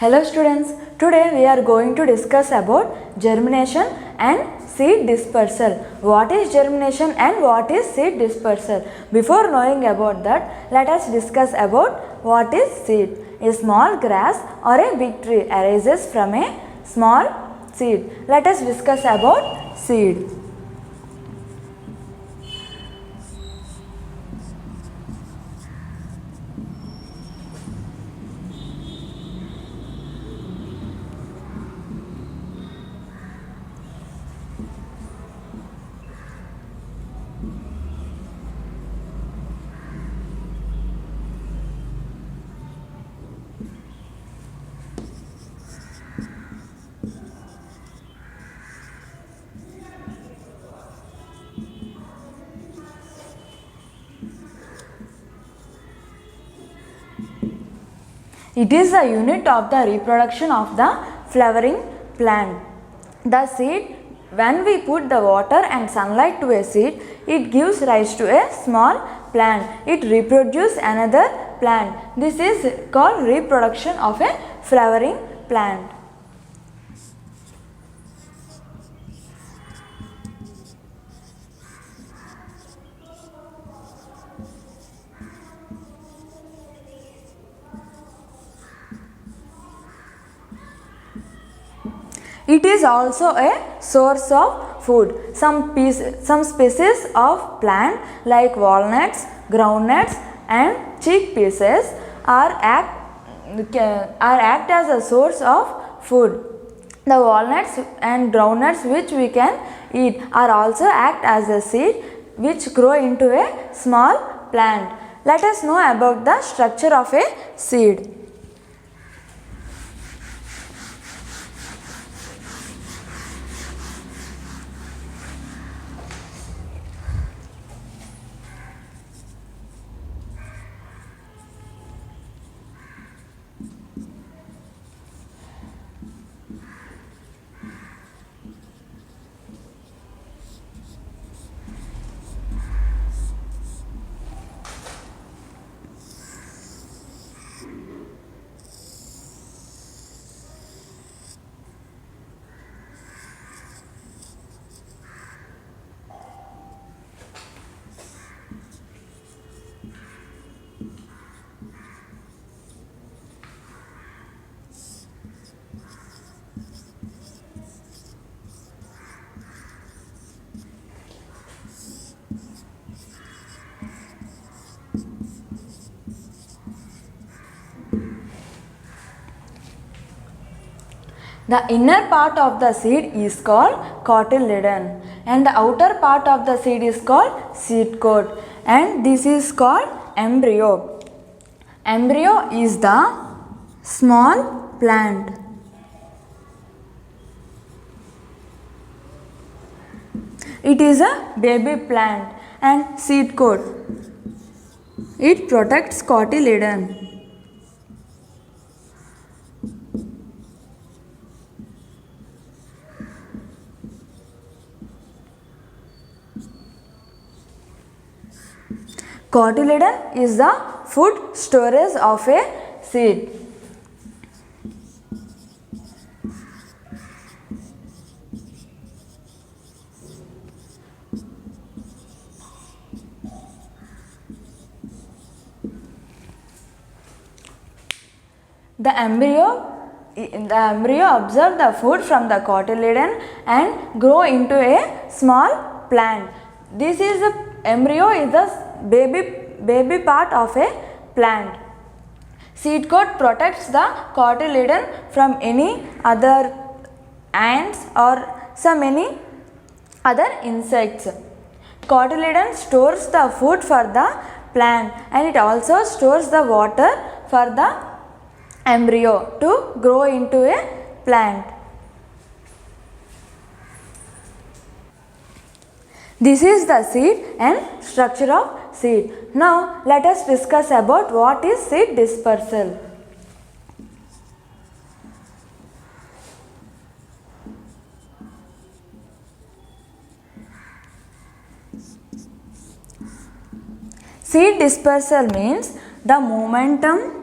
Hello students, today we are going to discuss about germination and seed dispersal. What is germination and what is seed dispersal? Before knowing about that, let us discuss about what is seed. A small grass or a big tree arises from a small seed. Let us discuss about seed. It is the unit of the reproduction of the flowering plant. The seed, when we put the water and sunlight to a seed, it gives rise to a small plant. It reproduces another plant. This is called reproduction of a flowering plant. It is also a source of food. Some species of plant like walnuts, groundnuts and chickpeas act as a source of food. The walnuts and groundnuts which we can eat are also act as a seed which grow into a small plant. Let us know about the structure of a seed. The inner part of the seed is called cotyledon and the outer part of the seed is called seed coat, and this is called embryo. Embryo is the small plant. It is a baby plant, and seed coat. It protects cotyledon. Cotyledon is the food storage of a seed. The embryo absorbs the food from the cotyledon and grow into a small plant. This is the embryo is the baby part of a plant. Seed coat protects the cotyledon from any other ants or any other insects. Cotyledon stores the food for the plant and it also stores the water for the embryo to grow into a plant. This is the seed and structure of seed. Now let us discuss about what is seed dispersal. Seed dispersal means the momentum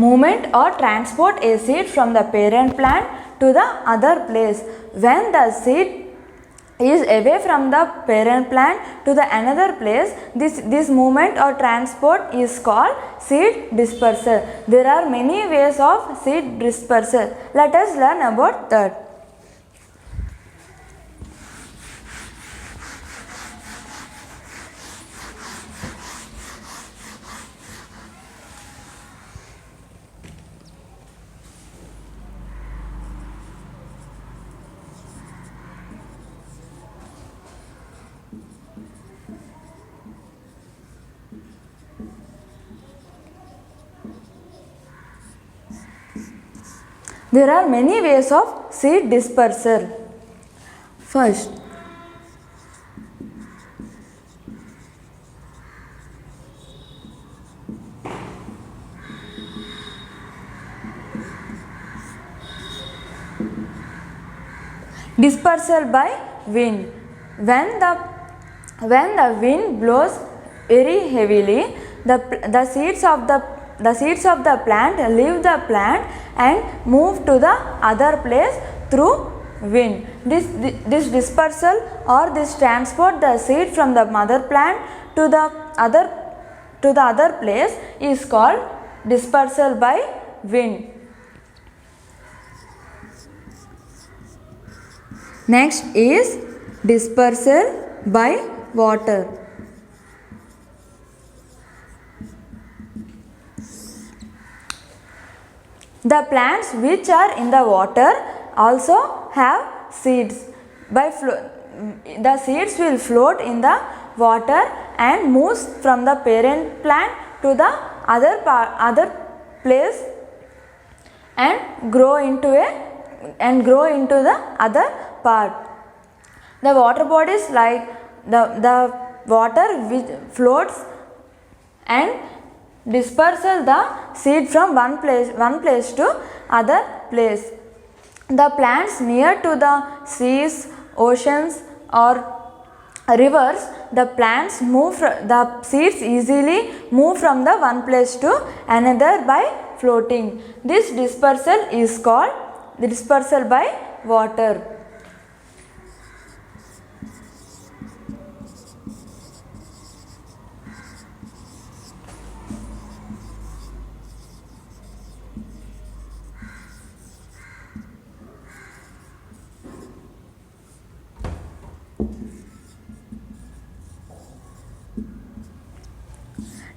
movement or transport a seed from the parent plant to the other place. When the seed is away from the parent plant to the another place, this movement or transport is called seed dispersal. There are many ways of seed dispersal. Let us learn about that. There are many ways of seed dispersal. First, dispersal by wind. When the wind blows very heavily, the seeds of the plant leave the plant and move to the other place through wind. This dispersal or this transport the seed from the mother plant to the other place is called dispersal by wind. Next is dispersal by water. The plants which are in the water also have seeds. The seeds will float in the water and moves from the parent plant to the other place and grow into the other part. The water bodies like the water which floats and dispersal the seed from one place to other place. The plants near to the seas, oceans or rivers, the seeds easily move from the one place to another by floating. This dispersal is called the dispersal by water.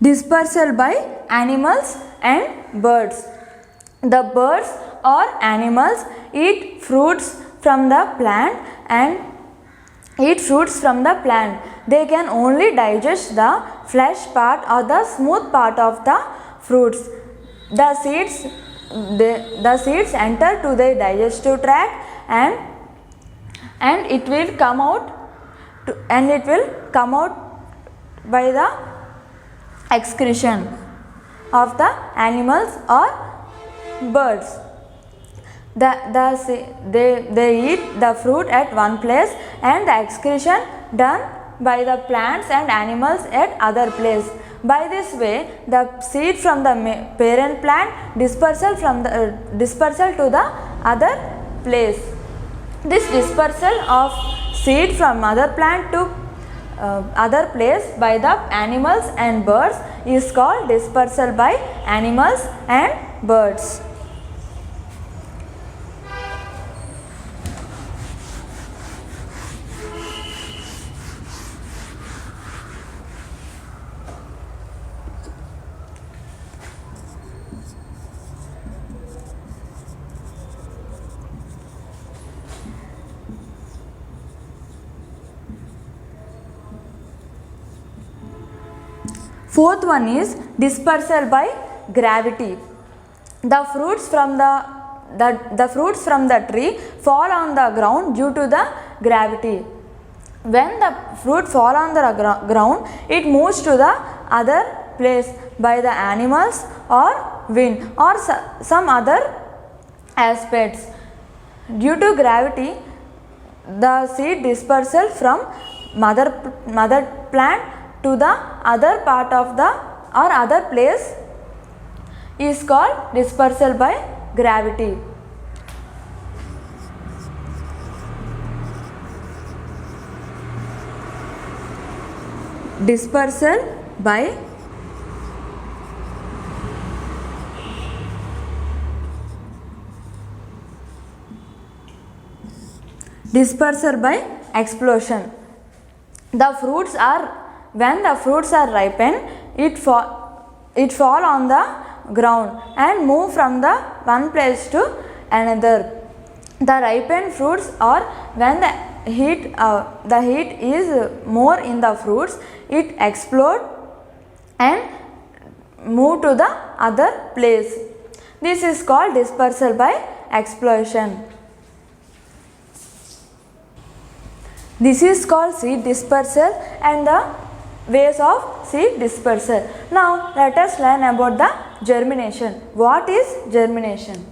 Dispersal by animals and birds. The birds or animals eat fruits from the plant They can only digest the flesh part or the smooth part of the fruits. The seeds enter to the digestive tract and it will come out by the excretion of the animals or birds. They eat the fruit at one place and the excretion done by the plants and animals at other place. By this way, the seed from the parent plant dispersal to the other place. This dispersal of seed from mother plant to other place by the animals and birds is called dispersal by animals and birds. Fourth one is dispersal by gravity. The fruits from the tree fall on the ground due to the gravity. When the fruit fall on the ground, it moves to the other place by the animals or wind or some other aspects. Due to gravity, the seed dispersal from mother plant to the other part of the or other place is called dispersal by gravity. Dispersal by explosion. The fruits are, when the fruits are ripened, it fall on the ground and move from the one place to another. The ripened fruits, or when the heat is more in the fruits, it explode and move to the other place. This is called dispersal by explosion. This is called seed dispersal and the ways of seed dispersal. Now let us learn about the germination. What is germination?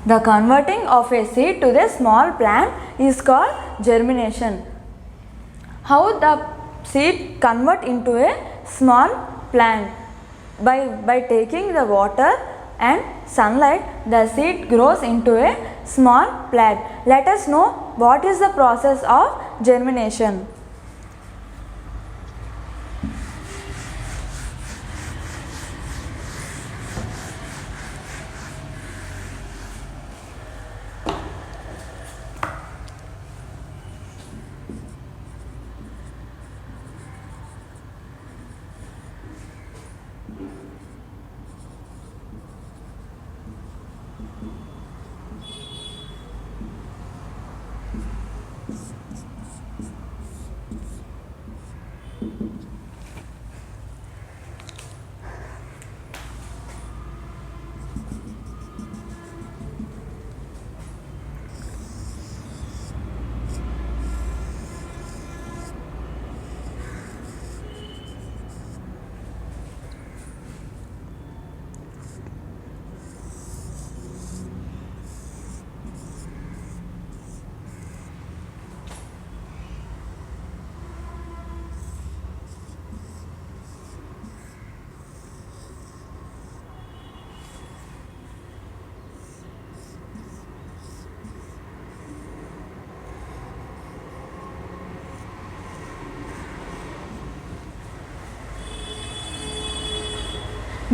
The converting of a seed to the small plant is called germination. How the seed convert into a small plant? By taking the water and sunlight, the seed grows into a small plant. Let us know what is the process of germination.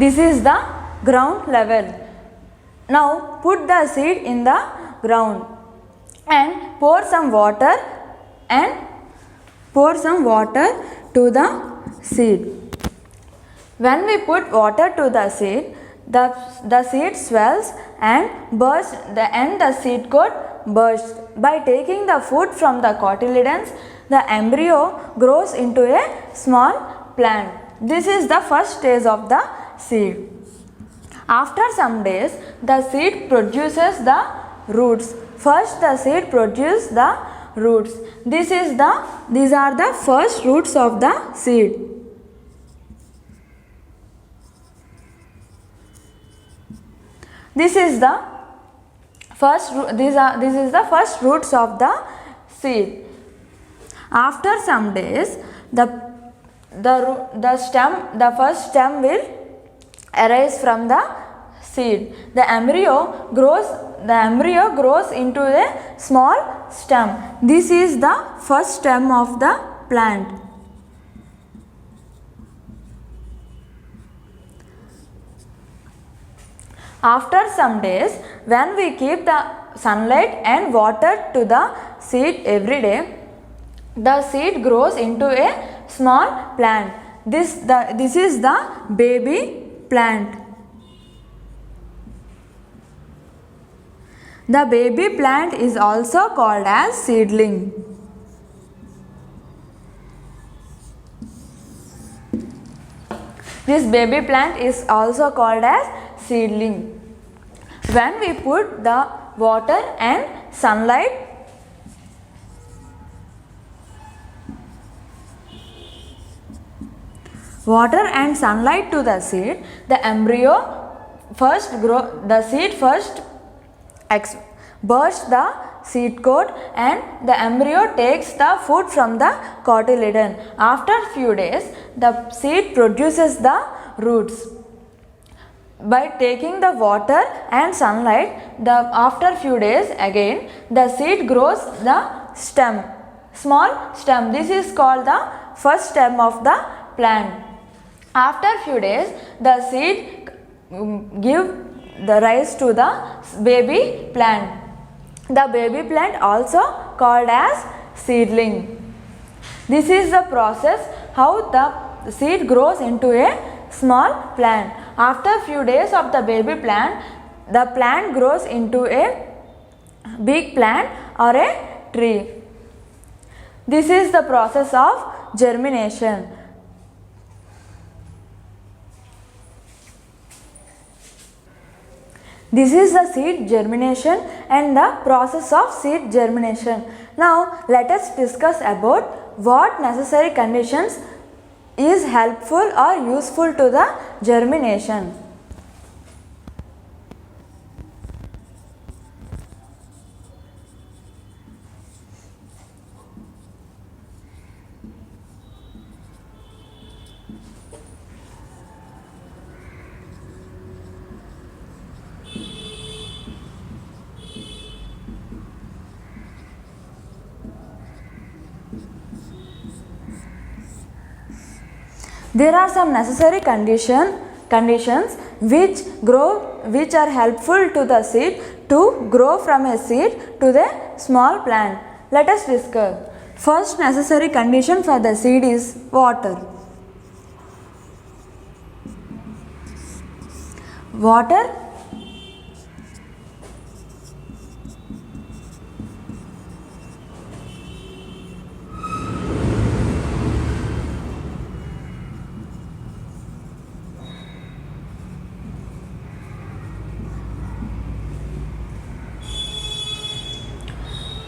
This is the ground level. Now put the seed in the ground and pour some water to the seed. When we put water to the seed, the seed swells and bursts, and the seed coat bursts. By taking the food from the cotyledons, the embryo grows into a small plant. This is the first stage of the seed. After some days, the seed produces the roots. First, the seed produces the roots. These are the first roots of the seed. This is the first roots of the seed. After some days, the first stem will arise from the seed. The embryo grows into a small stem. This is the first stem of the plant. After some days, when we keep the sunlight and water to the seed every day, the seed grows into a small plant. This is the baby plant. The baby plant is also called as seedling. This baby plant is also called as seedling. When we put the water and sunlight to the seed, the embryo first bursts the seed coat and the embryo takes the food from the cotyledon. After few days, the seed produces the roots. By taking the water and sunlight, after few days again, the seed grows the stem, small stem. This is called the first stem of the plant. After few days, the seed give the rise to the baby plant. The baby plant also called as seedling. This is the process how the seed grows into a small plant. After few days of the baby plant, the plant grows into a big plant or a tree. This is the process of germination. This is the seed germination and the process of seed germination. Now let us discuss about what necessary conditions is helpful or useful to the germination. There are some necessary conditions which are helpful to the seed to grow from a seed to the small plant. Let us discuss. First necessary condition for the seed is water. Water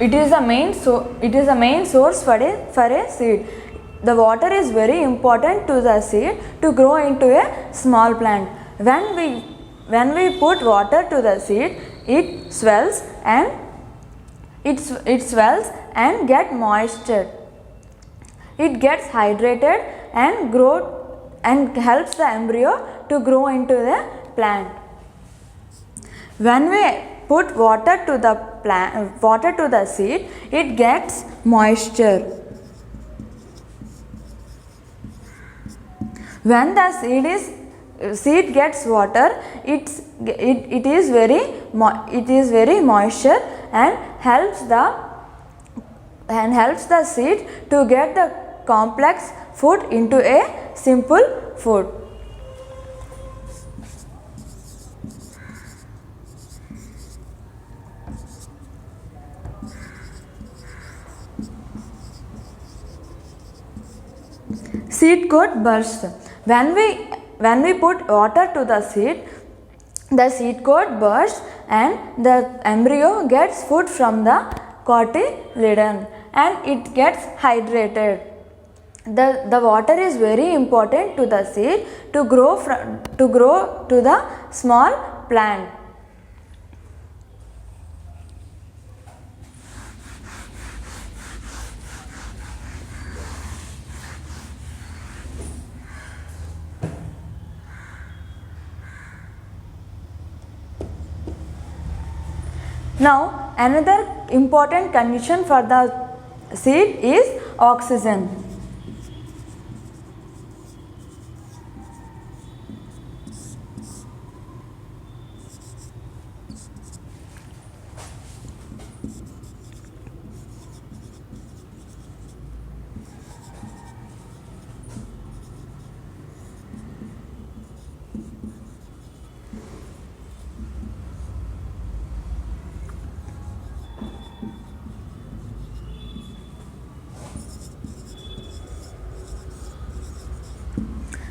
it is the main source for a seed. The water is very important to the seed to grow into a small plant. When we put water to the seed, it swells and get moisture. It gets hydrated and helps the embryo to grow into the plant. When we put water to the seed, it gets moisture. When the seed gets water, it is very moisture and helps the seed to get the complex food into a simple food. Seed coat bursts. When we put water to the seed coat bursts and the embryo gets food from the cotyledon and it gets hydrated. The water is very important to the seed to grow to the small plant. Now another important condition for the seed is oxygen.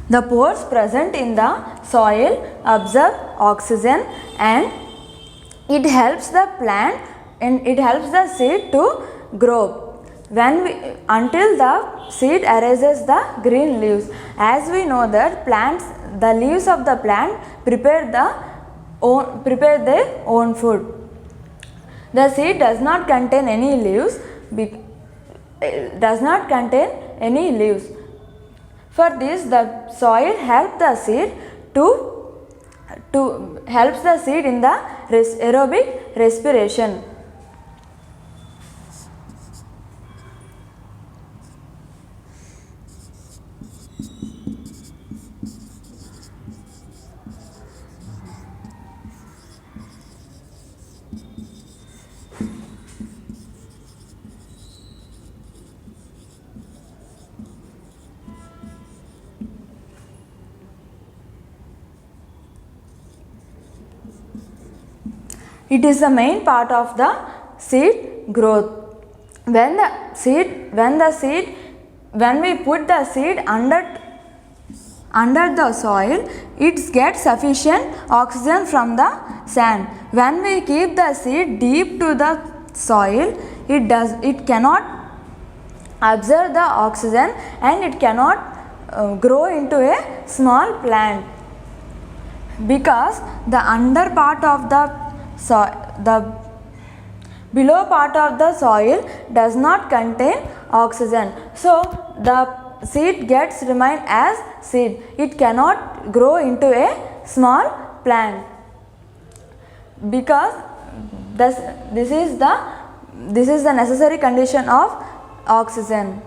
The pores present in the soil absorb oxygen and it helps the plant and it helps the seed to grow until the seed arises the green leaves. As we know that the leaves of the plant prepare their own food. The seed does not contain any leaves. For this, the soil helps the seed in the aerobic respiration. It is the main part of the seed growth. When we put the seed under the soil, it gets sufficient oxygen from the sand. When we keep the seed deep to the soil, it cannot absorb the oxygen and it cannot grow into a small plant, because the under part of the below part of the soil does not contain oxygen. So the seed remain as seed. It cannot grow into a small plant, because this is the necessary condition of oxygen.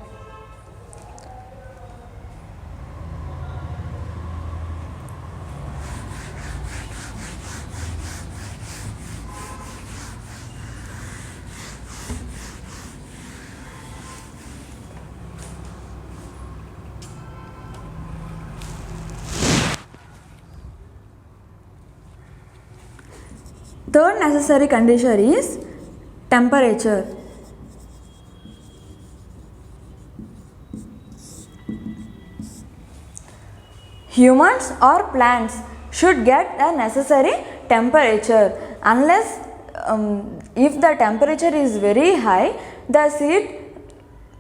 Third necessary condition is temperature. Humans or plants should get a necessary temperature. Unless if the temperature is very high, the seed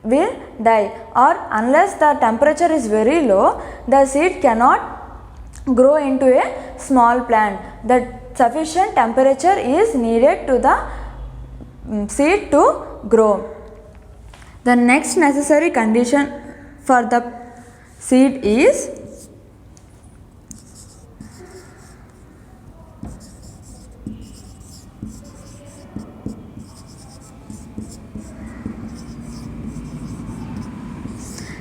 will die, or unless the temperature is very low, the seed cannot grow into a small plant. The sufficient temperature is needed to the seed to grow. The next necessary condition for the seed is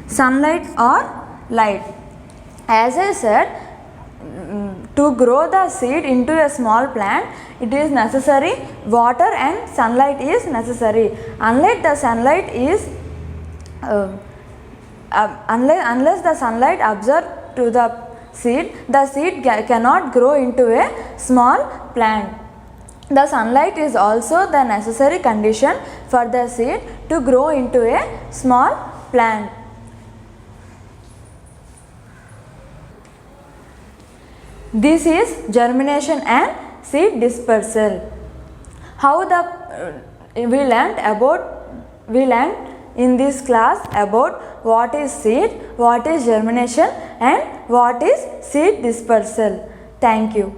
sunlight or light. As I said, to grow the seed into a small plant, it is necessary water and sunlight is necessary. Unless the sunlight absorbs to the seed cannot grow into a small plant. The sunlight is also the necessary condition for the seed to grow into a small plant. This is germination and seed dispersal. How we learned in this class about what is seed, what is germination and what is seed dispersal. Thank you.